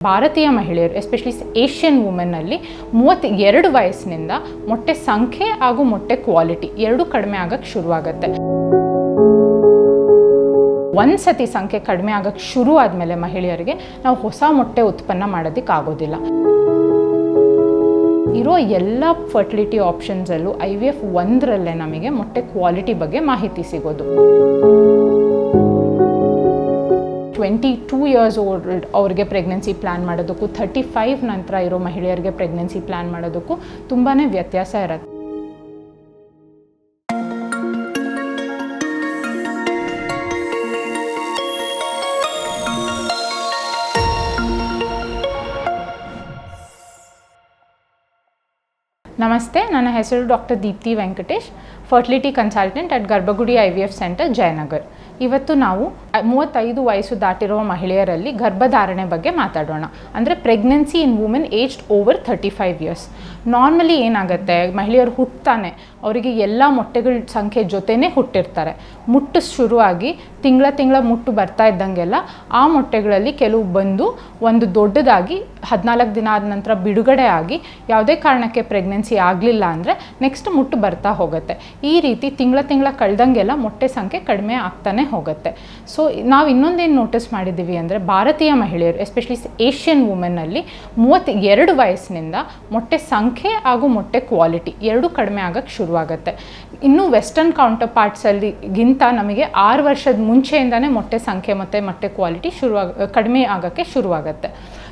ಭಾರತೀಯ ಮಹಿಳೆಯರು especially Asian ವುಮೆನ್ನಲ್ಲಿ 32 ವಯಸ್ಸಿನಿಂದ ಮೊಟ್ಟೆ ಸಂಖ್ಯೆ ಹಾಗೂ ಮೊಟ್ಟೆ ಕ್ವಾಲಿಟಿ ಎರಡೂ ಕಡಿಮೆ ಆಗಕ್ಕೆ ಶುರುವಾಗುತ್ತೆ. ಒಂದ್ಸತಿ ಸಂಖ್ಯೆ ಕಡಿಮೆ ಆಗಕ್ಕೆ ಶುರು ಆದಮೇಲೆ ಮಹಿಳೆಯರಿಗೆ ನಾವು ಹೊಸ ಮೊಟ್ಟೆ ಉತ್ಪನ್ನ ಮಾಡೋದಕ್ಕೆ ಆಗೋದಿಲ್ಲ. ಇರೋ ಎಲ್ಲ ಫರ್ಟಿಲಿಟಿ ಆಪ್ಷನ್ಸಲ್ಲೂ IVF 1ರಲ್ಲೇ ನಮಗೆ ಮೊಟ್ಟೆ ಕ್ವಾಲಿಟಿ ಬಗ್ಗೆ ಮಾಹಿತಿ ಸಿಗೋದು. 22 ಇಯರ್ಸ್ ಓಲ್ಡ್ ಅವ್ರಿಗೆ ಪ್ರೆಗ್ನೆನ್ಸಿ ಪ್ಲ್ಯಾನ್ ಮಾಡೋದಕ್ಕೂ 35 ನಂತರ ಇರೋ ಮಹಿಳೆಯರಿಗೆ ಪ್ರೆಗ್ನೆನ್ಸಿ ಪ್ಲ್ಯಾನ್ ಮಾಡೋದಕ್ಕೂ ತುಂಬಾ ವ್ಯತ್ಯಾಸ ಇರುತ್ತೆ. ನಮಸ್ತೆ, ನನ್ನ ಹೆಸರು doctor Deepti Venkatesh, fertility consultant at ಗರ್ಭಗುಡಿ IVF ಸೆಂಟರ್, ಜಯನಗರ್. ಇವತ್ತು ನಾವು 35 ವಯಸ್ಸು ದಾಟಿರುವ ಮಹಿಳೆಯರಲ್ಲಿ ಗರ್ಭಧಾರಣೆ ಬಗ್ಗೆ ಮಾತಾಡೋಣ. ಅಂದರೆ ಪ್ರೆಗ್ನೆನ್ಸಿ ಇನ್ women aged over 35 years. Normally ಏನಾಗುತ್ತೆ, ಮಹಿಳೆಯರು ಹುಟ್ಟುತ್ತಾನೆ ಅವರಿಗೆ ಎಲ್ಲ ಮೊಟ್ಟೆಗಳ ಸಂಖ್ಯೆ ಜೊತೆನೇ ಹುಟ್ಟಿರ್ತಾರೆ. ಮುಟ್ಟು ಶುರುವಾಗಿ ತಿಂಗಳ ಮುಟ್ಟು ಬರ್ತಾ ಇದ್ದಂಗೆಲ್ಲ ಆ ಮೊಟ್ಟೆಗಳಲ್ಲಿ ಕೆಲವು ಬಂದು ಒಂದು ದೊಡ್ಡದಾಗಿ 14 ದಿನ ಆದ ನಂತರ ಬಿಡುಗಡೆ ಆಗಿ ಯಾವುದೇ ಕಾರಣಕ್ಕೆ ಪ್ರೆಗ್ನೆನ್ಸಿ ಆಗಲಿಲ್ಲ ಅಂದರೆ ನೆಕ್ಸ್ಟ್ ಮುಟ್ಟು ಬರ್ತಾ ಹೋಗುತ್ತೆ. ಈ ರೀತಿ ತಿಂಗಳ ಕಳೆದಂಗೆಲ್ಲ ಮೊಟ್ಟೆ ಸಂಖ್ಯೆ ಕಡಿಮೆ ಆಗ್ತಾನೆ ಹೋಗುತ್ತೆ. ಸೊ ನಾವು ಇನ್ನೊಂದೇನು ನೋಟಿಸ್ ಮಾಡಿದ್ದೀವಿ ಅಂದರೆ ಭಾರತೀಯ ಮಹಿಳೆಯರು ಎಸ್ಪೆಷಲಿ ಏಷ್ಯನ್ ವುಮೆನ್ನಲ್ಲಿ 32 ವಯಸ್ಸಿನಿಂದ ಮೊಟ್ಟೆ ಸಂಖ್ಯೆ ಹಾಗೂ ಮೊಟ್ಟೆ ಕ್ವಾಲಿಟಿ ಎರಡೂ ಕಡಿಮೆ ಆಗಕ್ಕೆ ಶುರುವಾಗುತ್ತೆ. ಇನ್ನು ವೆಸ್ಟರ್ನ್ ಕೌಂಟರ್ ಪಾರ್ಟ್ಸಲ್ಲಿಗಿಂತ ನಮಗೆ 6 ವರ್ಷದ ಮುಂಚೆಯಿಂದನೇ ಮೊಟ್ಟೆ ಸಂಖ್ಯೆ ಮತ್ತು ಮೊಟ್ಟೆ ಕ್ವಾಲಿಟಿ ಕಡಿಮೆ ಆಗೋಕ್ಕೆ ಶುರುವಾಗುತ್ತೆ.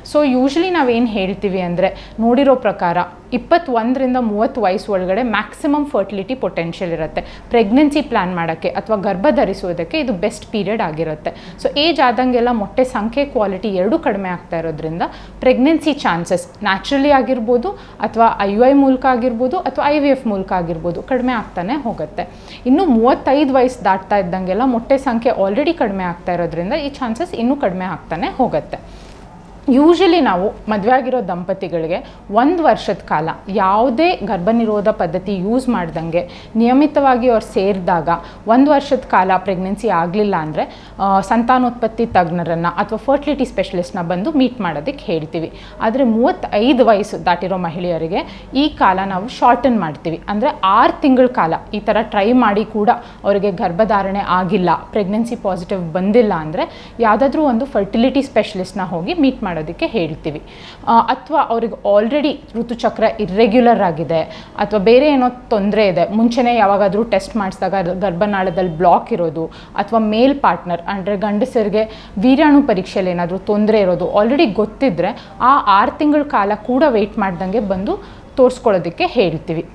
ಸೊ ಯೂಶ್ವಲಿ ನಾವೇನು ಹೇಳ್ತೀವಿ ಅಂದರೆ, ನೋಡಿರೋ ಪ್ರಕಾರ 21ರಿಂದ 30 ವಯಸ್ಸು ಒಳಗಡೆ ಮ್ಯಾಕ್ಸಿಮಮ್ ಫರ್ಟಿಲಿಟಿ ಪೊಟೆನ್ಷಿಯಲ್ ಇರುತ್ತೆ. ಪ್ರೆಗ್ನೆನ್ಸಿ ಪ್ಲ್ಯಾನ್ ಮಾಡೋಕ್ಕೆ ಅಥವಾ ಗರ್ಭ ಧರಿಸೋದಕ್ಕೆ ಇದು ಬೆಸ್ಟ್ ಪೀರಿಯಡ್ ಆಗಿರುತ್ತೆ. ಸೊ ಏಜ್ ಆದಂಗೆಲ್ಲ ಮೊಟ್ಟೆ ಸಂಖ್ಯೆ ಕ್ವಾಲಿಟಿ ಎರಡೂ ಕಡಿಮೆ ಆಗ್ತಾ ಇರೋದ್ರಿಂದ ಪ್ರೆಗ್ನೆನ್ಸಿ ಚಾನ್ಸಸ್ ನ್ಯಾಚುರಲಿ ಆಗಿರ್ಬೋದು ಅಥವಾ IUI ಮೂಲಕ ಆಗಿರ್ಬೋದು ಅಥವಾ IVF ಮೂಲಕ ಆಗಿರ್ಬೋದು ಕಡಿಮೆ ಆಗ್ತಾನೆ ಹೋಗುತ್ತೆ. ಇನ್ನು 35 ವಯಸ್ಸು ದಾಟ್ತಾ ಇದ್ದಂಗೆಲ್ಲ ಮೊಟ್ಟೆ ಸಂಖ್ಯೆ ಆಲ್ರೆಡಿ ಕಡಿಮೆ ಆಗ್ತಾ ಇರೋದ್ರಿಂದ ಈ ಚಾನ್ಸಸ್ ಇನ್ನೂ ಕಡಿಮೆ ಆಗ್ತಾನೆ ಹೋಗುತ್ತೆ. ಯೂಶ್ವಲಿ ನಾವು ಮದುವೆ ಆಗಿರೋ ದಂಪತಿಗಳಿಗೆ 1 ವರ್ಷದ ಕಾಲ ಯಾವುದೇ ಗರ್ಭನಿರೋಧ ಪದ್ಧತಿ ಯೂಸ್ ಮಾಡ್ದಂಗೆ ನಿಯಮಿತವಾಗಿ ಅವ್ರು ಸೇರಿದಾಗ 1 ವರ್ಷದ ಕಾಲ ಪ್ರೆಗ್ನೆನ್ಸಿ ಆಗಲಿಲ್ಲ ಅಂದರೆ ಸಂತಾನೋತ್ಪತ್ತಿ ತಜ್ಞರನ್ನು ಅಥವಾ ಫರ್ಟಿಲಿಟಿ ಸ್ಪೆಷಲಿಸ್ಟ್ನ ಬಂದು ಮೀಟ್ ಮಾಡೋದಕ್ಕೆ ಹೇಳ್ತೀವಿ. ಆದರೆ 35 ವಯಸ್ಸು ದಾಟಿರೋ ಮಹಿಳೆಯರಿಗೆ ಈ ಕಾಲ ನಾವು ಶಾರ್ಟನ್ ಮಾಡ್ತೀವಿ. ಅಂದರೆ 6 ತಿಂಗಳ ಕಾಲ ಈ ಥರ ಟ್ರೈ ಮಾಡಿ ಕೂಡ ಅವರಿಗೆ ಗರ್ಭಧಾರಣೆ ಆಗಿಲ್ಲ, ಪ್ರೆಗ್ನೆನ್ಸಿ ಪಾಸಿಟಿವ್ ಬಂದಿಲ್ಲ ಅಂದರೆ ಯಾವುದಾದ್ರೂ ಒಂದು ಫರ್ಟಿಲಿಟಿ ಸ್ಪೆಷಲಿಸ್ಟ್ನ ಹೋಗಿ ಮೀಟ್ ಮಾಡೋದಕ್ಕೆ ಹೇಳ್ತೀವಿ. ಅಥವಾ ಅವ್ರಿಗೆ ಆಲ್ರೆಡಿ ಋತುಚಕ್ರ ಇರ್ರೆಗ್ಯುಲರ್ ಆಗಿದೆ ಅಥವಾ ಬೇರೆ ಏನೋ ತೊಂದರೆ ಇದೆ, ಮುಂಚೆನೇ ಯಾವಾಗಾದರೂ ಟೆಸ್ಟ್ ಮಾಡಿಸಿದಾಗ ಗರ್ಭನಾಳದಲ್ಲಿ ಬ್ಲಾಕ್ ಇರೋದು ಅಥವಾ ಮೇಲ್ ಪಾರ್ಟ್ನರ್ ಅಂದರೆ ಗಂಡಸರಿಗೆ ವೀರ್ಯಾಣು ಪರೀಕ್ಷೆಯಲ್ಲಿ ಏನಾದರೂ ತೊಂದರೆ ಇರೋದು ಆಲ್ರೆಡಿ ಗೊತ್ತಿದ್ದರೆ ಆ 6 ತಿಂಗಳ ಕಾಲ ಕೂಡ ವೆಯ್ಟ್ ಮಾಡ್ದಂಗೆ ಬಂದು ತೋರಿಸ್ಕೊಳ್ಳೋದಕ್ಕೆ ಹೇಳ್ತೀವಿ.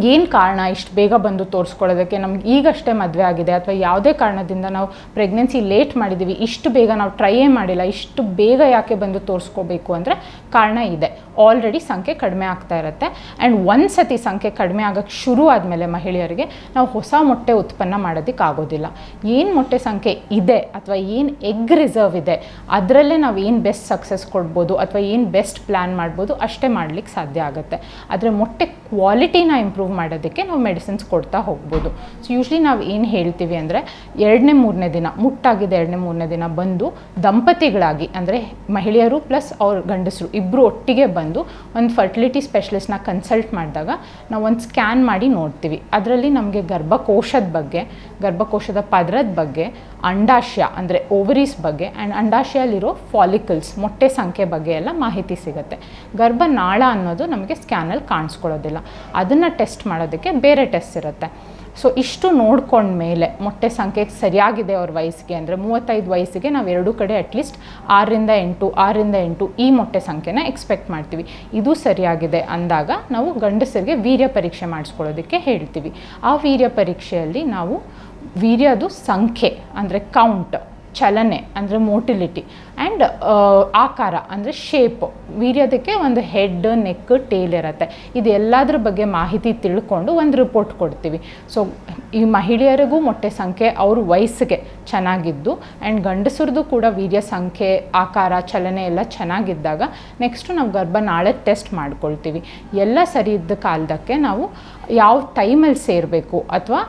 ಏನು ಕಾರಣ ಇಷ್ಟು ಬೇಗ ಬಂದು ತೋರಿಸ್ಕೊಳ್ಳೋದಕ್ಕೆ? ನಮ್ಗೆ ಈಗಷ್ಟೇ ಮದುವೆ ಆಗಿದೆ ಅಥವಾ ಯಾವುದೇ ಕಾರಣದಿಂದ ನಾವು ಪ್ರೆಗ್ನೆನ್ಸಿ ಲೇಟ್ ಮಾಡಿದ್ದೀವಿ, ಇಷ್ಟು ಬೇಗ ನಾವು ಟ್ರೈಯೇ ಮಾಡಿಲ್ಲ, ಇಷ್ಟು ಬೇಗ ಯಾಕೆ ಬಂದು ತೋರಿಸ್ಕೋಬೇಕು ಅಂದರೆ ಕಾರಣ ಇದೆ. ಆಲ್ರೆಡಿ ಸಂಖ್ಯೆ ಕಡಿಮೆ ಆಗ್ತಾ ಇರುತ್ತೆ. ಆ್ಯಂಡ್ ಒಂದ್ಸತಿ ಸಂಖ್ಯೆ ಕಡಿಮೆ ಆಗೋಕ್ಕೆ ಶುರು ಆದಮೇಲೆ ಮಹಿಳೆಯರಿಗೆ ನಾವು ಹೊಸ ಮೊಟ್ಟೆ ಉತ್ಪನ್ನ ಮಾಡೋದಕ್ಕೆ ಆಗೋದಿಲ್ಲ. ಏನು ಮೊಟ್ಟೆ ಸಂಖ್ಯೆ ಇದೆ ಅಥವಾ ಏನು ಎಗ್ ರಿಸರ್ವ್ ಇದೆ ಅದರಲ್ಲೇ ನಾವು ಏನು ಬೆಸ್ಟ್ ಸಕ್ಸಸ್ ಕೊಡ್ಬೋದು ಅಥವಾ ಏನು ಬೆಸ್ಟ್ ಪ್ಲ್ಯಾನ್ ಮಾಡ್ಬೋದು ಅಷ್ಟೇ ಮಾಡಲಿಕ್ಕೆ ಸಾಧ್ಯ ಆಗುತ್ತೆ. ಆದರೆ ಮೊಟ್ಟೆ ಕ್ವಾಲಿಟಿನ ಇಂಪ್ರೂವ್ ಮಾಡೋದಕ್ಕೆ ನಾವು ಮೆಡಿಸಿನ್ಸ್ ಕೊಡ್ತಾ ಹೋಗ್ಬೋದು. ಸೊ ಯೂಶ್ವಲಿ ನಾವು ಏನು ಹೇಳ್ತೀವಿ ಅಂದರೆ 2ನೇ-3ನೇ ದಿನ ಮುಟ್ಟಾಗಿದೆ 2ನೇ-3ನೇ ದಿನ ಬಂದು ದಂಪತಿಗಳಾಗಿ ಅಂದರೆ ಮಹಿಳೆಯರು ಪ್ಲಸ್ ಅವ್ರ ಗಂಡಸರು ಇಬ್ಬರು ಒಟ್ಟಿಗೆ ಬಂದು ಒಂದು ಫರ್ಟಿಲಿಟಿ ಸ್ಪೆಷಲಿಸ್ಟ್ನ ಕನ್ಸಲ್ಟ್ ಮಾಡಿದಾಗ ನಾವು ಒಂದು ಸ್ಕ್ಯಾನ್ ಮಾಡಿ ನೋಡ್ತೀವಿ. ಅದರಲ್ಲಿ ನಮಗೆ ಗರ್ಭಕೋಶದ ಬಗ್ಗೆ, ಗರ್ಭಕೋಶದ ಪದರದ ಬಗ್ಗೆ, ಅಂಡಾಶಯ ಅಂದರೆ ಓವರೀಸ್ ಬಗ್ಗೆ ಆ್ಯಂಡ್ ಅಂಡಾಶಯಲ್ಲಿರೋ ಫಾಲಿಕಲ್ಸ್ ಮೊಟ್ಟೆ ಸಂಖ್ಯೆ ಬಗ್ಗೆ ಎಲ್ಲ ಮಾಹಿತಿ ಸಿಗುತ್ತೆ. ಗರ್ಭನಾಳ ಅನ್ನೋದು ನಮಗೆ ಸ್ಕ್ಯಾನಲ್ಲಿ ಕಾಣಿಸ್ಕೊಳ್ಳೋದಿಲ್ಲ, ಅದನ್ನು ಟೆಸ್ಟ್ ಮಾಡೋದಕ್ಕೆ ಬೇರೆ ಟೆಸ್ಟ್ ಇರುತ್ತೆ. ಸೊ ಇಷ್ಟು ನೋಡ್ಕೊಂಡ್ಮೇಲೆ ಮೊಟ್ಟೆ ಸಂಖ್ಯೆ ಸರಿಯಾಗಿದೆ ಅವ್ರ ವಯಸ್ಸಿಗೆ ಅಂದರೆ 35 ವಯಸ್ಸಿಗೆ ನಾವು ಎರಡೂ ಕಡೆ ಅಟ್ಲೀಸ್ಟ್ 6ರಿಂದ 8 ಈ ಮೊಟ್ಟೆ ಸಂಖ್ಯೆನ ಎಕ್ಸ್ಪೆಕ್ಟ್ ಮಾಡ್ತೀವಿ. ಇದು ಸರಿಯಾಗಿದೆ ಅಂದಾಗ ನಾವು ಗಂಡಸರಿಗೆ ವೀರ್ಯ ಪರೀಕ್ಷೆ ಮಾಡಿಸ್ಕೊಳ್ಳೋದಕ್ಕೆ ಹೇಳ್ತೀವಿ. ಆ ವೀರ್ಯ ಪರೀಕ್ಷೆಯಲ್ಲಿ ನಾವು ವೀರ್ಯದು ಸಂಖ್ಯೆ ಅಂದರೆ ಕೌಂಟ್, ಚಲನೆ ಅಂದರೆ ಮೋಟಿಲಿಟಿ ಆ್ಯಂಡ್ ಆಕಾರ ಅಂದರೆ ಶೇಪ್, ವೀರ್ಯದಕ್ಕೆ ಒಂದು ಹೆಡ್, ನೆಕ್, ಟೇಲ್ ಇರುತ್ತೆ. ಇದು ಎಲ್ಲದ್ರ ಬಗ್ಗೆ ಮಾಹಿತಿ ತಿಳ್ಕೊಂಡು ಒಂದು ರಿಪೋರ್ಟ್ ಕೊಡ್ತೀವಿ. ಸೊ ಈ ಮಹಿಳೆಯರಿಗೂ ಮೊಟ್ಟೆ ಸಂಖ್ಯೆ ಅವ್ರ ವಯಸ್ಸಿಗೆ ಚೆನ್ನಾಗಿದ್ದು ಆ್ಯಂಡ್ ಗಂಡಸರದು ಕೂಡ ವೀರ್ಯ ಸಂಖ್ಯೆ ಆಕಾರ ಚಲನೆ ಎಲ್ಲ ಚೆನ್ನಾಗಿದ್ದಾಗ ನೆಕ್ಸ್ಟು ನಾವು ಗರ್ಭನಾಳದ ಟೆಸ್ಟ್ ಮಾಡ್ಕೊಳ್ತೀವಿ. ಎಲ್ಲ ಸರಿ ಇದ್ದ ಕಾಲದಕ್ಕೆ ನಾವು ಯಾವ ಟೈಮಲ್ಲಿ ಸೇರಬೇಕು ಅಥವಾ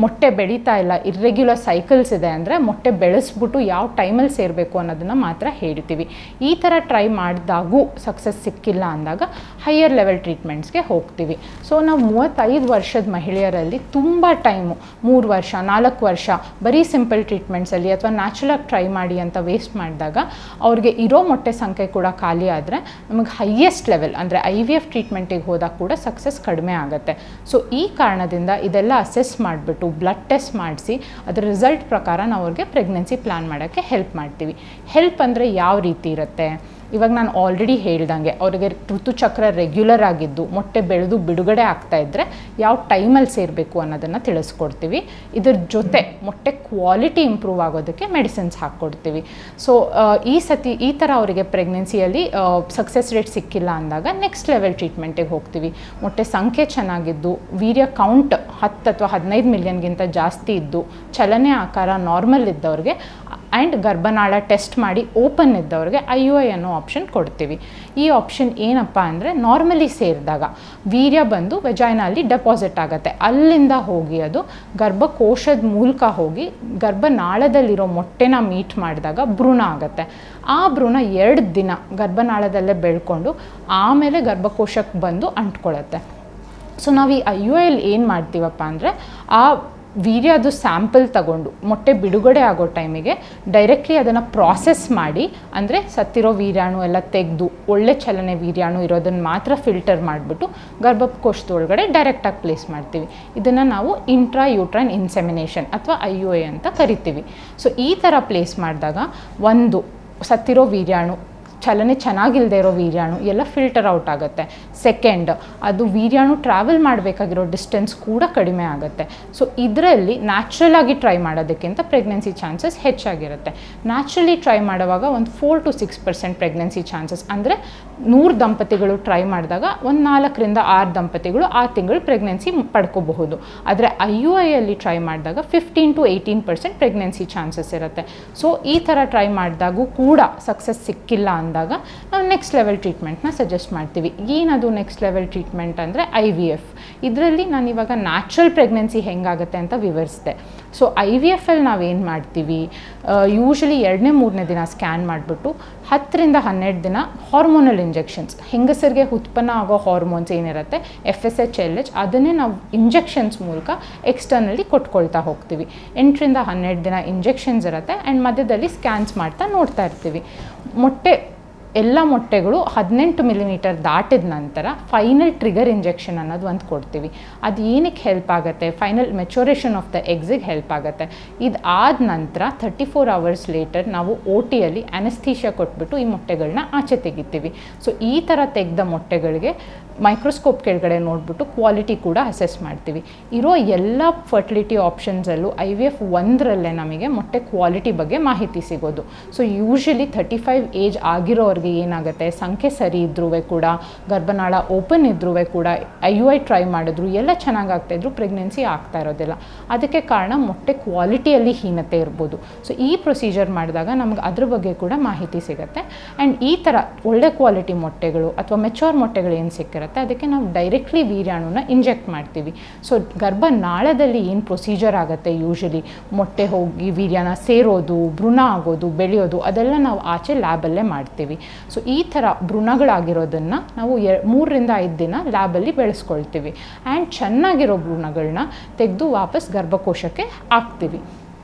ಮೊಟ್ಟೆ ಬೆಳೀತಾ ಇಲ್ಲ, ಇರ್ರೆಗ್ಯುಲರ್ ಸೈಕಲ್ಸ್ ಇದೆ ಅಂದರೆ ಮೊಟ್ಟೆ ಬೆಳೆಸ್ಬಿಟ್ಟು ಯಾವ ಟೈಮಲ್ಲಿ ಸೇರಬೇಕು ಅನ್ನೋದನ್ನು ಮಾತ್ರ ಹೇಳ್ತೀವಿ. ಈ ಥರ ಟ್ರೈ ಮಾಡಿದಾಗೂ ಸಕ್ಸಸ್ ಸಿಕ್ಕಿಲ್ಲ ಅಂದಾಗ ಹೈಯರ್ ಲೆವೆಲ್ ಟ್ರೀಟ್ಮೆಂಟ್ಸ್ಗೆ ಹೋಗ್ತೀವಿ. ಸೊ ನಾವು 35 ವರ್ಷದ ಮಹಿಳೆಯರಲ್ಲಿ ತುಂಬ ಟೈಮು 3 ವರ್ಷ 4 ವರ್ಷ ಬರೀ ಸಿಂಪಲ್ ಟ್ರೀಟ್ಮೆಂಟ್ಸಲ್ಲಿ ಅಥವಾ ನ್ಯಾಚುರಲಾಗಿ ಟ್ರೈ ಮಾಡಿ ಅಂತ ವೇಸ್ಟ್ ಮಾಡಿದಾಗ ಅವ್ರಿಗೆ ಇರೋ ಮೊಟ್ಟೆ ಸಂಖ್ಯೆ ಕೂಡ ಖಾಲಿ ಆದರೆ ನಮಗೆ ಹೈಯೆಸ್ಟ್ ಲೆವೆಲ್ ಅಂದರೆ IVF ಟ್ರೀಟ್ಮೆಂಟಿಗೆ ಹೋದಾಗ ಕೂಡ ಸಕ್ಸಸ್ ಕಡಿಮೆ ಆಗುತ್ತೆ. ಸೊ ಈ ಕಾರಣದಿಂದ ಇದೆಲ್ಲ ಅಸೆಸ್ ಮಾಡಿಬಿಟ್ಟು ಬ್ಲಡ್ ಟೆಸ್ಟ್ ಮಾಡಿಸಿ ಅದರ ರಿಸಲ್ಟ್ ಪ್ರಕಾರ ನಾವು ಅವ್ರಿಗೆ ಪ್ರೆಗ್ನೆನ್ಸಿ ಪ್ಲ್ಯಾನ್ ಮಾಡೋಕ್ಕೆ ಹೆಲ್ಪ್ ಮಾಡ್ತೀವಿ. ಹೆಲ್ಪ್ ಅಂದರೆ ಯಾವ ರೀತಿ ಇರುತ್ತೆ? ಇವಾಗ ನಾನು ಆಲ್ರೆಡಿ ಹೇಳ್ದಂಗೆ ಅವ್ರಿಗೆ ಋತುಚಕ್ರ ರೆಗ್ಯುಲರ್ ಆಗಿದ್ದು ಮೊಟ್ಟೆ ಬೆಳೆದು ಬಿಡುಗಡೆ ಆಗ್ತಾಯಿದ್ರೆ ಯಾವ ಟೈಮಲ್ಲಿ ಸೇರಬೇಕು ಅನ್ನೋದನ್ನು ತಿಳಿಸ್ಕೊಡ್ತೀವಿ. ಇದ್ರ ಜೊತೆ ಮೊಟ್ಟೆ ಕ್ವಾಲಿಟಿ ಇಂಪ್ರೂವ್ ಆಗೋದಕ್ಕೆ ಮೆಡಿಸಿನ್ಸ್ ಹಾಕ್ಕೊಡ್ತೀವಿ. ಸೊ ಈ ಥರ ಅವರಿಗೆ ಪ್ರೆಗ್ನೆನ್ಸಿಯಲ್ಲಿ ಸಕ್ಸಸ್ ರೇಟ್ ಸಿಕ್ಕಿಲ್ಲ ಅಂದಾಗ ನೆಕ್ಸ್ಟ್ ಲೆವೆಲ್ ಟ್ರೀಟ್ಮೆಂಟಿಗೆ ಹೋಗ್ತೀವಿ. ಮೊಟ್ಟೆ ಸಂಖ್ಯೆ ಚೆನ್ನಾಗಿದ್ದು ವೀರ್ಯ ಕೌಂಟ್ 10 ಅಥವಾ 15 ಮಿಲಿಯನ್ಗಿಂತ ಜಾಸ್ತಿ ಇದ್ದು ಚಲನೆ ಆಕಾರ ನಾರ್ಮಲ್ ಇದ್ದವ್ರಿಗೆ ಆ್ಯಂಡ್ ಗರ್ಭನಾಳ ಟೆಸ್ಟ್ ಮಾಡಿ ಓಪನ್ ಇದ್ದವ್ರಿಗೆ IUI ಅನ್ನೋ ಆಪ್ಷನ್ ಕೊಡ್ತೀವಿ. ಈ ಆಪ್ಷನ್ ಏನಪ್ಪ ಅಂದರೆ ನಾರ್ಮಲಿ ಸೇರಿದಾಗ ವೀರ್ಯ ಬಂದು ವೆಜೈನಲ್ಲಿ ಡೆಪಾಸಿಟ್ ಆಗುತ್ತೆ, ಅಲ್ಲಿಂದ ಹೋಗಿ ಅದು ಗರ್ಭಕೋಶದ ಮೂಲಕ ಹೋಗಿ ಗರ್ಭನಾಳದಲ್ಲಿರೋ ಮೊಟ್ಟೆನ ಮೀಟ್ ಮಾಡಿದಾಗ ಭ್ರೂಣ ಆಗುತ್ತೆ. ಆ ಭ್ರೂಣ 2 ದಿನ ಗರ್ಭನಾಳದಲ್ಲೇ ಬೆಳ್ಕೊಂಡು ಆಮೇಲೆ ಗರ್ಭಕೋಶಕ್ಕೆ ಬಂದು ಅಂಟ್ಕೊಳ್ಳುತ್ತೆ. ಸೊ ನಾವು ಈ IUIಯಲ್ಲಿ ಏನು ಮಾಡ್ತೀವಪ್ಪ ಅಂದರೆ ಆ ವೀರ್ಯದು ಸ್ಯಾಂಪಲ್ ತಗೊಂಡು ಮೊಟ್ಟೆ ಬಿಡುಗಡೆ ಆಗೋ ಟೈಮಿಗೆ ಡೈರೆಕ್ಟ್ಲಿ ಅದನ್ನು ಪ್ರಾಸೆಸ್ ಮಾಡಿ ಅಂದರೆ ಸತ್ತಿರೋ ವೀರ್ಯಾಣು ಎಲ್ಲ ತೆಗೆದು ಒಳ್ಳೆ ಚಲನೆ ವೀರ್ಯಾಣು ಇರೋದನ್ನು ಮಾತ್ರ ಫಿಲ್ಟರ್ ಮಾಡಿಬಿಟ್ಟು ಗರ್ಭಕೋಶದೊಳಗಡೆ ಡೈರೆಕ್ಟಾಗಿ ಪ್ಲೇಸ್ ಮಾಡ್ತೀವಿ. ಇದನ್ನು ನಾವು ಇಂಟ್ರಾಯೂಟ್ರೈನ್ ಇನ್ಸೆಮಿನೇಷನ್ ಅಥವಾ IUI ಅಂತ ಕರಿತೀವಿ. ಸೊ ಈ ಥರ ಪ್ಲೇಸ್ ಮಾಡಿದಾಗ ಒಂದು ಸತ್ತಿರೋ ವೀರ್ಯಾಣು ಚಲನೆ ಚೆನ್ನಾಗಿಲ್ಲದೆ ಇರೋ ವೀರ್ಯಾಣು ಎಲ್ಲ ಫಿಲ್ಟರ್ ಔಟ್ ಆಗುತ್ತೆ. ಸೆಕೆಂಡ್, ಅದು ವೀರ್ಯಾಣು ಟ್ರಾವೆಲ್ ಮಾಡಬೇಕಾಗಿರೋ ಡಿಸ್ಟೆನ್ಸ್ ಕೂಡ ಕಡಿಮೆ ಆಗುತ್ತೆ. ಸೊ ಇದರಲ್ಲಿ ನ್ಯಾಚುರಲ್ ಆಗಿ ಟ್ರೈ ಮಾಡೋದಕ್ಕಿಂತ ಪ್ರೆಗ್ನೆನ್ಸಿ ಚಾನ್ಸಸ್ ಹೆಚ್ಚಾಗಿರುತ್ತೆ. ನ್ಯಾಚುರಲಿ ಟ್ರೈ ಮಾಡುವಾಗ ಒಂದು 4 to 6% ಪ್ರೆಗ್ನೆನ್ಸಿ ಚಾನ್ಸಸ್ ಅಂದರೆ 100 ದಂಪತಿಗಳು ಟ್ರೈ ಮಾಡಿದಾಗ ಒಂದು 4 ರಿಂದ 6 ದಂಪತಿಗಳು ಆ ತಿಂಗಳು ಪ್ರೆಗ್ನೆನ್ಸಿ ಪಡ್ಕೋಬಹುದು. ಆದರೆ IUIಯಲ್ಲಿ ಟ್ರೈ ಮಾಡಿದಾಗ 15 to 18% ಪ್ರೆಗ್ನೆನ್ಸಿ ಚಾನ್ಸಸ್ ಇರುತ್ತೆ. ಸೊ ಈ ಥರ ಟ್ರೈ ಮಾಡಿದಾಗೂ ಕೂಡ ಸಕ್ಸಸ್ ಸಿಕ್ಕಿಲ್ಲ ಅಂದಾಗ ನಾವು ನೆಕ್ಸ್ಟ್ ಲೆವೆಲ್ ಟ್ರೀಟ್ಮೆಂಟ್ನ ಸಜೆಸ್ಟ್ ಮಾಡ್ತೀವಿ. ಏನದು ನೆಕ್ಸ್ಟ್ ಲೆವೆಲ್ ಟ್ರೀಟ್ಮೆಂಟ್ ಅಂದರೆ IVF. ಇದರಲ್ಲಿ ನಾನು ಇವಾಗ ನ್ಯಾಚುರಲ್ ಪ್ರೆಗ್ನೆನ್ಸಿ ಹೆಂಗಾಗುತ್ತೆ ಅಂತ ವಿವರಿಸಿದೆ. ಸೊ IVFಲ್ಲಿ ನಾವೇನು ಮಾಡ್ತೀವಿ, ಯೂಶ್ವಲಿ 2ನೇ 3ನೇ ದಿನ ಸ್ಕ್ಯಾನ್ ಮಾಡಿಬಿಟ್ಟು 10 ರಿಂದ 12 ದಿನ ಹಾರ್ಮೋನಲ್ ಇಂಜೆಕ್ಷನ್ಸ್, ಹೆಂಗಸರಿಗೆ ಉತ್ಪನ್ನ ಆಗೋ ಹಾರ್ಮೋನ್ಸ್ ಏನಿರುತ್ತೆ FSH LH ಅದನ್ನೇ ನಾವು ಇಂಜೆಕ್ಷನ್ಸ್ ಮೂಲಕ ಎಕ್ಸ್ಟರ್ನಲಿ ಕೊಟ್ಕೊಳ್ತಾ ಹೋಗ್ತೀವಿ. 8 ರಿಂದ 12 ದಿನ ಇಂಜೆಕ್ಷನ್ಸ್ ಇರುತ್ತೆ ಆ್ಯಂಡ್ ಮಧ್ಯದಲ್ಲಿ ಸ್ಕ್ಯಾನ್ಸ್ ಮಾಡ್ತಾ ನೋಡ್ತಾ ಇರ್ತೀವಿ. ಎಲ್ಲ ಮೊಟ್ಟೆಗಳು 18 ಮಿಲಿಮೀಟರ್ ದಾಟಿದ ನಂತರ ಫೈನಲ್ ಟ್ರಿಗರ್ ಇಂಜೆಕ್ಷನ್ ಅನ್ನೋದು ಒಂದು ಕೊಡ್ತೀವಿ. ಅದು ಏನಕ್ಕೆ ಹೆಲ್ಪ್ ಆಗುತ್ತೆ? ಫೈನಲ್ ಮೆಚುರೇಷನ್ ಆಫ್ ದ ಎಗ್ಸಿಗೆ ಹೆಲ್ಪ್ ಆಗುತ್ತೆ. ಇದು ಆದ ನಂತರ 34 hours ಲೇಟರ್ ನಾವು OTಯಲ್ಲಿ ಅನೆಸ್ಥೀಷಿಯಾ ಕೊಟ್ಬಿಟ್ಟು ಈ ಮೊಟ್ಟೆಗಳನ್ನ ಆಚೆ ತೆಗಿತೀವಿ. ಸೊ ಈ ಥರ ತೆಗೆದ ಮೊಟ್ಟೆಗಳಿಗೆ ಮೈಕ್ರೋಸ್ಕೋಪ್ ಕೆಳಗಡೆ ನೋಡಿಬಿಟ್ಟು ಕ್ವಾಲಿಟಿ ಕೂಡ ಅಸೆಸ್ ಮಾಡ್ತೀವಿ. ಇರೋ ಎಲ್ಲ ಫರ್ಟಿಲಿಟಿ ಆಪ್ಷನ್ಸಲ್ಲೂ IVF 1ರಲ್ಲೇ ನಮಗೆ ಮೊಟ್ಟೆ ಕ್ವಾಲಿಟಿ ಬಗ್ಗೆ ಮಾಹಿತಿ ಸಿಗೋದು. ಸೊ ಯೂಶ್ವಲಿ 35 ಏಜ್ ಆಗಿರೋರಿಗೆ ಏನಾಗುತ್ತೆ, ಸಂಖ್ಯೆ ಸರಿ ಇದ್ರೂ ಕೂಡ ಗರ್ಭನಾಳ ಓಪನ್ ಇದ್ರೂ ಕೂಡ IUI ಟ್ರೈ ಮಾಡಿದ್ರು ಎಲ್ಲ ಚೆನ್ನಾಗಾಗ್ತಾಯಿದ್ರು ಪ್ರೆಗ್ನೆನ್ಸಿ ಆಗ್ತಾ ಇರೋದಿಲ್ಲ. ಅದಕ್ಕೆ ಕಾರಣ ಮೊಟ್ಟೆ ಕ್ವಾಲಿಟಿಯಲ್ಲಿ ಹೀನತೆ ಇರ್ಬೋದು. ಸೊ ಈ ಪ್ರೊಸೀಜರ್ ಮಾಡಿದಾಗ ನಮ್ಗೆ ಅದ್ರ ಬಗ್ಗೆ ಕೂಡ ಮಾಹಿತಿ ಸಿಗುತ್ತೆ. ಆ್ಯಂಡ್ ಈ ಥರ ಒಳ್ಳೆ ಕ್ವಾಲಿಟಿ ಮೊಟ್ಟೆಗಳು ಅಥವಾ ಮೆಚೂರ್ ಮೊಟ್ಟೆಗಳು ಏನು ಸಿಕ್ಕಿರುತ್ತೆ ಅದಕ್ಕೆ ನಾವು ಡೈರೆಕ್ಟ್ಲಿ ವೀರ್ಯಾಣುನ ಇಂಜೆಕ್ಟ್ ಮಾಡ್ತೀವಿ. ಸೊ ಗರ್ಭನಾಳದಲ್ಲಿ ಏನು ಪ್ರೊಸೀಜರ್ ಆಗುತ್ತೆ, ಯೂಶ್ವಲಿ ಮೊಟ್ಟೆ ಹೋಗಿ ವೀರ್ಯನ ಸೇರೋದು, ಭ್ರೂಣ ಆಗೋದು, ಬೆಳೆಯೋದು ಅದೆಲ್ಲ ನಾವು ಆಚೆ ಲ್ಯಾಬಲ್ಲೇ ಮಾಡ್ತೀವಿ. ಸೊ ಈ ಥರ ಭ್ರೂಣಗಳಾಗಿರೋದನ್ನು ನಾವು 3 ರಿಂದ 5 ದಿನ ಲ್ಯಾಬಲ್ಲಿ ಬೆಳೆಸ್ಕೊಳ್ತೀವಿ. ಆ್ಯಂಡ್ ಚೆನ್ನಾಗಿರೋ ಭ್ರೂಣಗಳನ್ನ ತೆಗೆದು ವಾಪಸ್ ಗರ್ಭಕೋಶಕ್ಕೆ ಹಾಕ್ತೀವಿ.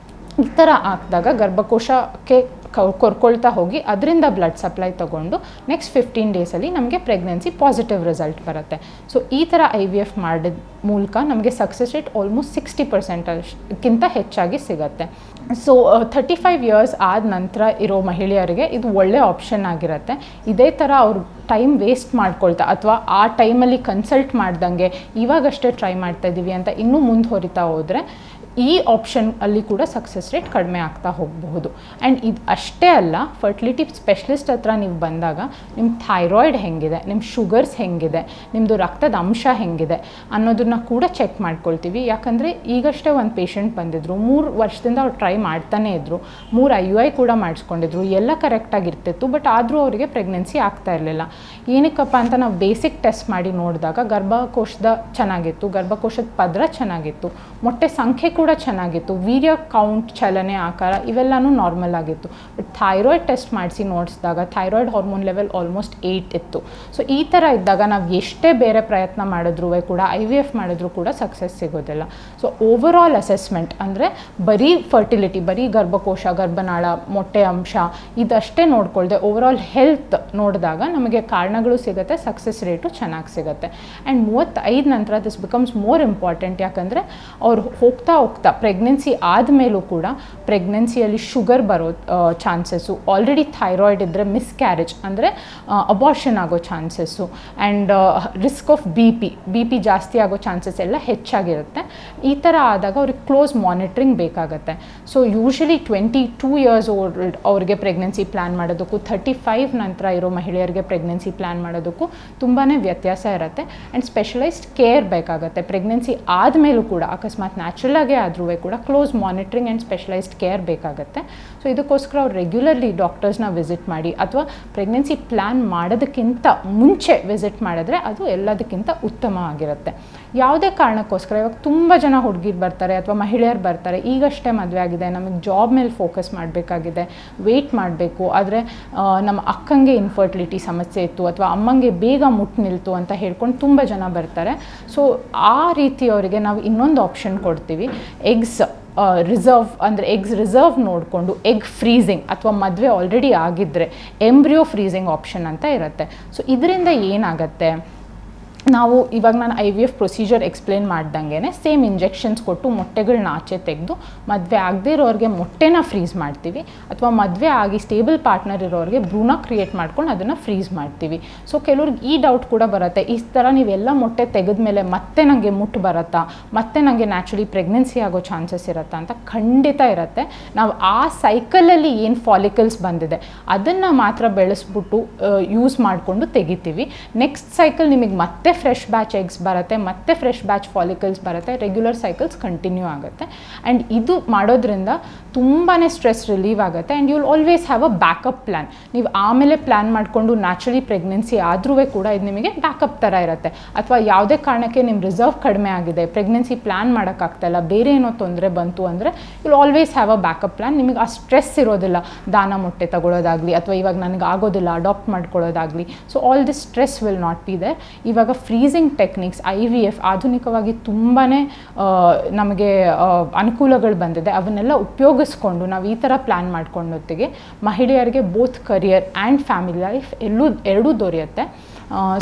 ಈ ಥರ ಹಾಕಿದಾಗ ಗರ್ಭಕೋಶಕ್ಕೆ ಕೊರ್ಕೊಳ್ತಾ ಹೋಗಿ ಅದರಿಂದ ಬ್ಲಡ್ ಸಪ್ಲೈ ತೊಗೊಂಡು ನೆಕ್ಸ್ಟ್ 15 ಡೇಸಲ್ಲಿ ನಮಗೆ ಪ್ರೆಗ್ನೆನ್ಸಿ ಪಾಸಿಟಿವ್ ರಿಸಲ್ಟ್ ಬರುತ್ತೆ. ಸೊ ಈ ಥರ IVF ಮಾಡಿದ ಮೂಲಕ ನಮಗೆ ಸಕ್ಸಸ್ ರೇಟ್ ಆಲ್ಮೋಸ್ಟ್ 60%ಕ್ಕಿಂತ ಹೆಚ್ಚಾಗಿ ಸಿಗುತ್ತೆ. ಸೊ 35 ಇಯರ್ಸ್ ಆದ ನಂತರ ಇರೋ ಮಹಿಳೆಯರಿಗೆ ಇದು ಒಳ್ಳೆ ಆಪ್ಷನ್ ಆಗಿರುತ್ತೆ. ಇದೇ ಥರ ಅವ್ರು ಟೈಮ್ ವೇಸ್ಟ್ ಮಾಡ್ಕೊಳ್ತಾ ಅಥವಾ ಆ ಟೈಮಲ್ಲಿ ಕನ್ಸಲ್ಟ್ ಮಾಡ್ದಂಗೆ ಇವಾಗಷ್ಟೇ ಟ್ರೈ ಮಾಡ್ತಾಯಿದ್ದೀವಿ ಅಂತ ಇನ್ನೂ ಮುಂದುವರಿತಾ ಹೋದರೆ ಈ ಆಪ್ಷನ್ ಅಲ್ಲಿ ಕೂಡ ಸಕ್ಸಸ್ ರೇಟ್ ಕಡಿಮೆ ಆಗ್ತಾ ಹೋಗಬಹುದು. ಆ್ಯಂಡ್ ಇದು ಅಷ್ಟೇ ಅಲ್ಲ, ಫರ್ಟಿಲಿಟಿ ಸ್ಪೆಷಲಿಸ್ಟ್ ಹತ್ರ ನೀವು ಬಂದಾಗ ನಿಮ್ಮ ಥೈರಾಯ್ಡ್ ಹೆಂಗಿದೆ, ನಿಮ್ಮ ಶುಗರ್ಸ್ ಹೆಂಗಿದೆ, ನಿಮ್ಮದು ರಕ್ತದ ಅಂಶ ಹೆಂಗಿದೆ ಅನ್ನೋದನ್ನ ಕೂಡ ಚೆಕ್ ಮಾಡ್ಕೊಳ್ತೀವಿ. ಯಾಕಂದರೆ ಈಗಷ್ಟೇ ಒಂದು ಪೇಷಂಟ್ ಬಂದಿದ್ದರು, 3 ವರ್ಷದಿಂದ ಅವ್ರು ಟ್ರೈ ಮಾಡ್ತಾನೇ ಇದ್ದರು, 3 IUI ಕೂಡ ಮಾಡಿಸ್ಕೊಂಡಿದ್ರು, ಎಲ್ಲ ಕರೆಕ್ಟಾಗಿರ್ತಿತ್ತು. ಬಟ್ ಆದರೂ ಅವರಿಗೆ ಪ್ರೆಗ್ನೆನ್ಸಿ ಆಗ್ತಾ ಇರಲಿಲ್ಲ. ಏನಕ್ಕಪ್ಪ ಅಂತ ನಾವು ಬೇಸಿಕ್ ಟೆಸ್ಟ್ ಮಾಡಿ ನೋಡಿದಾಗ ಗರ್ಭಕೋಶದ ಚೆನ್ನಾಗಿತ್ತು, ಗರ್ಭಕೋಶದ ಪದರ ಚೆನ್ನಾಗಿತ್ತು, ಮೊಟ್ಟೆ ಸಂಖ್ಯೆ ಕೂಡ ಚೆನ್ನಾಗಿತ್ತು, ವೀರ್ಯ ಕೌಂಟ್, ಚಲನೆ, ಆಕಾರ ಇವೆಲ್ಲನೂ ನಾರ್ಮಲ್ ಆಗಿತ್ತು. ಬಟ್ ಥೈರಾಯ್ಡ್ ಟೆಸ್ಟ್ ಮಾಡಿಸಿ ನೋಡಿಸಿದಾಗ ಥೈರಾಯ್ಡ್ ಹಾರ್ಮೋನ್ ಲೆವೆಲ್ ಆಲ್ಮೋಸ್ಟ್ 8 ಇತ್ತು. ಸೊ ಈ ಥರ ಇದ್ದಾಗ ನಾವು ಎಷ್ಟೇ ಬೇರೆ ಪ್ರಯತ್ನ ಮಾಡಿದ್ರೂ ಕೂಡ IVF ಮಾಡಿದ್ರೂ ಕೂಡ ಸಕ್ಸಸ್ ಸಿಗೋದಿಲ್ಲ. ಸೊ ಓವರ್ ಆಲ್ ಅಸೆಸ್ಮೆಂಟ್ ಅಂದರೆ ಬರೀ ಫರ್ಟಿಲಿಟಿ, ಬರೀ ಗರ್ಭಕೋಶ, ಗರ್ಭನಾಳ, ಮೊಟ್ಟೆ ಅಂಶ ಇದಷ್ಟೇ ನೋಡ್ಕೊಳ್ದೆ ಓವರ್ ಆಲ್ ಹೆಲ್ತ್ ನೋಡಿದಾಗ ನಮಗೆ ಕಾರಣಗಳು ಸಿಗುತ್ತೆ, ಸಕ್ಸಸ್ ರೇಟು ಚೆನ್ನಾಗಿ ಸಿಗುತ್ತೆ. ಆ್ಯಂಡ್ 35 ನಂತರ ದಿಸ್ ಬಿಕಮ್ಸ್ ಮೋರ್ ಇಂಪಾರ್ಟೆಂಟ್. ಯಾಕಂದರೆ ಅವ್ರು ಹೋಗ್ತಾ ಪ್ರೆಗ್ನೆನ್ಸಿ ಆದಮೇಲೂ ಕೂಡ ಪ್ರೆಗ್ನೆನ್ಸಿಯಲ್ಲಿ ಶುಗರ್ ಬರೋ ಚಾನ್ಸಸ್ಸು, ಆಲ್ರೆಡಿ ಥೈರಾಯ್ಡ್ ಇದ್ದರೆ ಮಿಸ್ಕ್ಯಾರೇಜ್ ಅಂದರೆ ಅಬಾರ್ಷನ್ ಆಗೋ chances, and risk of B P ಜಾಸ್ತಿ ಆಗೋ ಚಾನ್ಸಸ್ ಎಲ್ಲ ಹೆಚ್ಚಾಗಿರುತ್ತೆ. ಈ ಥರ ಆದಾಗ ಅವ್ರಿಗೆ ಕ್ಲೋಸ್ ಮಾನಿಟ್ರಿಂಗ್ ಬೇಕಾಗುತ್ತೆ. ಸೊ ಯೂಶಲಿ 22 ಇಯರ್ಸ್ ಓಲ್ಡ್ ಅವ್ರಿಗೆ ಪ್ರೆಗ್ನೆನ್ಸಿ ಪ್ಲ್ಯಾನ್ ಮಾಡೋದಕ್ಕೂ 35 ನಂತರ ಇರೋ ಮಹಿಳೆಯರಿಗೆ ಪ್ರೆಗ್ನೆನ್ಸಿ ಪ್ಲ್ಯಾನ್ ಮಾಡೋದಕ್ಕೂ ತುಂಬಾ ವ್ಯತ್ಯಾಸ ಇರುತ್ತೆ. ಆ್ಯಂಡ್ ಸ್ಪೆಷಲೈಸ್ಡ್ ಕೇರ್ ಬೇಕಾಗುತ್ತೆ. ಪ್ರೆಗ್ನೆನ್ಸಿ ಆದಮೇಲೂ ಕೂಡ ಅಕಸ್ಮಾತ್ ನ್ಯಾಚುರಲಾಗೇ ಆದರೂ ಕೂಡ close monitoring and specialised care ಬೇಕಾಗುತ್ತೆ. ಸೊ ಇದಕ್ಕೋಸ್ಕರ ಅವ್ರು ರೆಗ್ಯುಲರ್ಲಿ ಡಾಕ್ಟರ್ಸ್ನ ವಿಸಿಟ್ ಮಾಡಿ ಅಥವಾ ಪ್ರೆಗ್ನೆನ್ಸಿ ಪ್ಲ್ಯಾನ್ ಮಾಡೋದಕ್ಕಿಂತ ಮುಂಚೆ ವಿಸಿಟ್ ಮಾಡಿದ್ರೆ ಅದು ಎಲ್ಲದಕ್ಕಿಂತ ಉತ್ತಮವಾಗಿರುತ್ತೆ. ಯಾವುದೇ ಕಾರಣಕ್ಕೋಸ್ಕರ ಇವಾಗ ತುಂಬ ಜನ ಹುಡುಗಿರು ಬರ್ತಾರೆ ಅಥವಾ ಮಹಿಳೆಯರು ಬರ್ತಾರೆ, ಈಗಷ್ಟೇ ಮದುವೆ ಆಗಿದೆ, ನಮಗೆ ಜಾಬ್ ಮೇಲೆ ಫೋಕಸ್ ಮಾಡಬೇಕಾಗಿದೆ, ವೆಯ್ಟ್ ಮಾಡಬೇಕು, ಆದರೆ ನಮ್ಮ ಅಕ್ಕಂಗೆ ಇನ್ಫರ್ಟಿಲಿಟಿ ಸಮಸ್ಯೆ ಇತ್ತು ಅಥವಾ ಅಮ್ಮಂಗೆ ಬೇಗ ಮುಟ್ಟು ನಿಲ್ತು ಅಂತ ಹೇಳ್ಕೊಂಡು ತುಂಬ ಜನ ಬರ್ತಾರೆ. ಸೊ ಆ ರೀತಿಯವರಿಗೆ ನಾವು ಇನ್ನೊಂದು ಆಪ್ಷನ್ ಕೊಡ್ತೀವಿ. ಎಗ್ಸ್ ರಿಸರ್ವ್ ನೋಡಿಕೊಂಡು ಎಗ್ ಫ್ರೀಸಿಂಗ್ ಅಥವಾ ಮದುವೆ ಆಲ್ರೆಡಿ ಆಗಿದ್ದರೆ ಎಂಬ್ರಿಯೋ ಫ್ರೀಸಿಂಗ್ ಆಪ್ಷನ್ ಅಂತ ಇರುತ್ತೆ. ಸೊ ಇದರಿಂದ ಏನಾಗುತ್ತೆ, ನಾವು ಇವಾಗ ನಾನು IVF ಪ್ರೊಸೀಜರ್ ಎಕ್ಸ್ಪ್ಲೇನ್ ಮಾಡ್ದಂಗೆ ಸೇಮ್ ಇಂಜೆಕ್ಷನ್ಸ್ ಕೊಟ್ಟು ಮೊಟ್ಟೆಗಳನ್ನ ಆಚೆ ತೆಗೆದು ಮದುವೆ ಆಗದೇ ಇರೋರಿಗೆ ಮೊಟ್ಟೆನ ಫ್ರೀಸ್ ಮಾಡ್ತೀವಿ, ಅಥವಾ ಮದುವೆ ಆಗಿ ಸ್ಟೇಬಲ್ ಪಾರ್ಟ್ನರ್ ಇರೋರಿಗೆ ಭ್ರೂಣ ಕ್ರಿಯೇಟ್ ಮಾಡ್ಕೊಂಡು ಅದನ್ನು ಫ್ರೀಸ್ ಮಾಡ್ತೀವಿ. ಸೊ ಕೆಲವ್ರಿಗೆ ಈ ಡೌಟ್ ಕೂಡ ಬರುತ್ತೆ, ಈ ಥರ ನೀವೆಲ್ಲ ಮೊಟ್ಟೆ ತೆಗೆದ್ಮೇಲೆ ಮತ್ತೆ ನನಗೆ ಮುಟ್ಟು ಬರುತ್ತಾ, ಮತ್ತೆ ನನಗೆ ನ್ಯಾಚುರಲಿ ಪ್ರೆಗ್ನೆನ್ಸಿ ಆಗೋ ಚಾನ್ಸಸ್ ಇರುತ್ತಾ ಅಂತ. ಖಂಡಿತ ಇರುತ್ತೆ. ನಾವು ಆ ಸೈಕಲಲ್ಲಿ ಏನು ಫಾಲಿಕಲ್ಸ್ ಬಂದಿದೆ ಅದನ್ನು ಮಾತ್ರ ಬೆಳೆಸ್ಬಿಟ್ಟು ಯೂಸ್ ಮಾಡಿಕೊಂಡು ತೆಗಿತೀವಿ. ನೆಕ್ಸ್ಟ್ ಸೈಕಲ್ ನಿಮಗೆ ಮತ್ತೆ ಫ್ರೆಶ್ ಬ್ಯಾಚ್ ಎಗ್ಸ್ ಬರುತ್ತೆ, ಮತ್ತೆ ಫ್ರೆಶ್ ಬ್ಯಾಚ್ ಫಾಲಿಕಲ್ಸ್ ಬರುತ್ತೆ, ರೆಗ್ಯುಲರ್ ಸೈಕಲ್ಸ್ ಕಂಟಿನ್ಯೂ ಆಗುತ್ತೆ. ಆ್ಯಂಡ್ ಇದು ಮಾಡೋದ್ರಿಂದ ತುಂಬಾ ಸ್ಟ್ರೆಸ್ ರಿಲೀವ್ ಆಗುತ್ತೆ. And you will always have a backup plan. ನೀವು ಆಮೇಲೆ ಪ್ಲ್ಯಾನ್ ಮಾಡಿಕೊಂಡು ನ್ಯಾಚುರಲಿ ಪ್ರೆಗ್ನೆನ್ಸಿ ಆದ್ರೂ ಕೂಡ ಇದು ನಿಮಗೆ ಬ್ಯಾಕಪ್ ಥರ ಇರುತ್ತೆ. ಅಥವಾ ಯಾವುದೇ ಕಾರಣಕ್ಕೆ ನಿಮ್ಮ ರಿಸರ್ವ್ ಕಡಿಮೆ ಆಗಿದೆ, ಪ್ರೆಗ್ನೆನ್ಸಿ ಪ್ಲ್ಯಾನ್ ಮಾಡೋಕ್ಕಾಗ್ತಾಯಿಲ್ಲ, ಬೇರೆ ಏನೋ ತೊಂದರೆ ಬಂತು ಅಂದರೆ you will always have a backup plan. ನಿಮಗೆ ಆ ಸ್ಟ್ರೆಸ್ ಇರೋದಿಲ್ಲ, ದಾನ ಮೊಟ್ಟೆ ತಗೊಳ್ಳೋದಾಗಲಿ ಅಥವಾ ಇವಾಗ ನನಗೆ ಆಗೋದಿಲ್ಲ ಅಡಾಪ್ಟ್ ಮಾಡ್ಕೊಳ್ಳೋದಾಗಲಿ. So all this stress will not be there. ಇವಾಗ ಫ್ರೀಸಿಂಗ್ ಟೆಕ್ನಿಕ್ಸ್ IVF ಆಧುನಿಕವಾಗಿ ತುಂಬಾ ನಮಗೆ ಅನುಕೂಲಗಳು ಬಂದಿದೆ. ಅವನ್ನೆಲ್ಲ ಉಪಯೋಗಿಸ್ಕೊಂಡು ನಾವು ಈ ಥರ ಪ್ಲ್ಯಾನ್ ಮಾಡ್ಕೊಂಡೊತ್ತಿಗೆ ಮಹಿಳೆಯರಿಗೆ both career and family life ಎರಡೂ ದೊರೆಯುತ್ತೆ.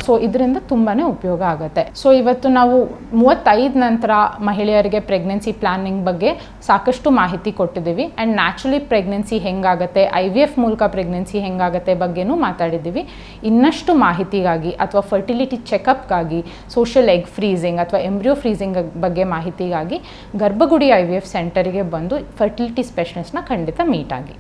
ಸೊ ಇದರಿಂದ ತುಂಬಾ ಉಪಯೋಗ ಆಗುತ್ತೆ. ಸೊ ಇವತ್ತು ನಾವು 35 ನಂತರ ಮಹಿಳೆಯರಿಗೆ ಪ್ರೆಗ್ನೆನ್ಸಿ ಪ್ಲ್ಯಾನಿಂಗ್ ಬಗ್ಗೆ ಸಾಕಷ್ಟು ಮಾಹಿತಿ ಕೊಟ್ಟಿದ್ದೀವಿ. ಆ್ಯಂಡ್ ನ್ಯಾಚುರಲಿ ಪ್ರೆಗ್ನೆನ್ಸಿ ಹೆಂಗಾಗುತ್ತೆ, IVF ಮೂಲಕ ಪ್ರೆಗ್ನೆನ್ಸಿ ಹೆಂಗಾಗುತ್ತೆ ಬಗ್ಗೆನೂ ಮಾತಾಡಿದ್ದೀವಿ. ಇನ್ನಷ್ಟು ಮಾಹಿತಿಗಾಗಿ ಅಥವಾ ಫರ್ಟಿಲಿಟಿ ಚೆಕಪ್ಗಾಗಿ, ಸೋಷಿಯಲ್ ಎಗ್ ಫ್ರೀಸಿಂಗ್ ಅಥವಾ ಎಂಬ್ರಿಯೋ ಫ್ರೀಸಿಂಗ್ ಬಗ್ಗೆ ಮಾಹಿತಿಗಾಗಿ ಗರ್ಭಗುಡಿ IVF ಸೆಂಟರಿಗೆ ಬಂದು ಫರ್ಟಿಲಿಟಿ ಸ್ಪೆಷಲಿಸ್ಟ್ನ ಖಂಡಿತ ಮೀಟ್ ಆಗಿ.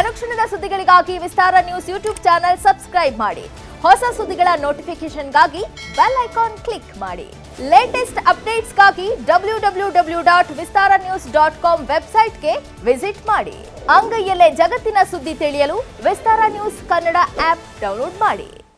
ಅನುಕ್ಷಣದ ಸುದ್ದಿಗಳಿಗಾಗಿ ವಿಸ್ತಾರ ನ್ಯೂಸ್ ಯೂಟ್ಯೂಬ್ ಚಾನೆಲ್ ಸಬ್ಸ್ಕ್ರೈಬ್ ಮಾಡಿ. ಹೊಸ ಸುದ್ದಿಗಳ ನೋಟಿಫಿಕೇಶನ್ಗಾಗಿ ಬೆಲ್ ಐಕಾನ್ ಕ್ಲಿಕ್ ಮಾಡಿ. ಲೇಟೆಸ್ಟ್ ಅಪ್ಡೇಟ್ಸ್ಗಾಗಿ www.vistaranews.com ವೆಬ್ಸೈಟ್ಗೆ ವಿಸಿಟ್ ಮಾಡಿ. ಅಂಗೈಯಲ್ಲೇ ಜಗತ್ತಿನ ಸುದ್ದಿ ತಿಳಿಯಲು ವಿಸ್ತಾರ ನ್ಯೂಸ್ ಕನ್ನಡ ಆಪ್ ಡೌನ್ಲೋಡ್ ಮಾಡಿ.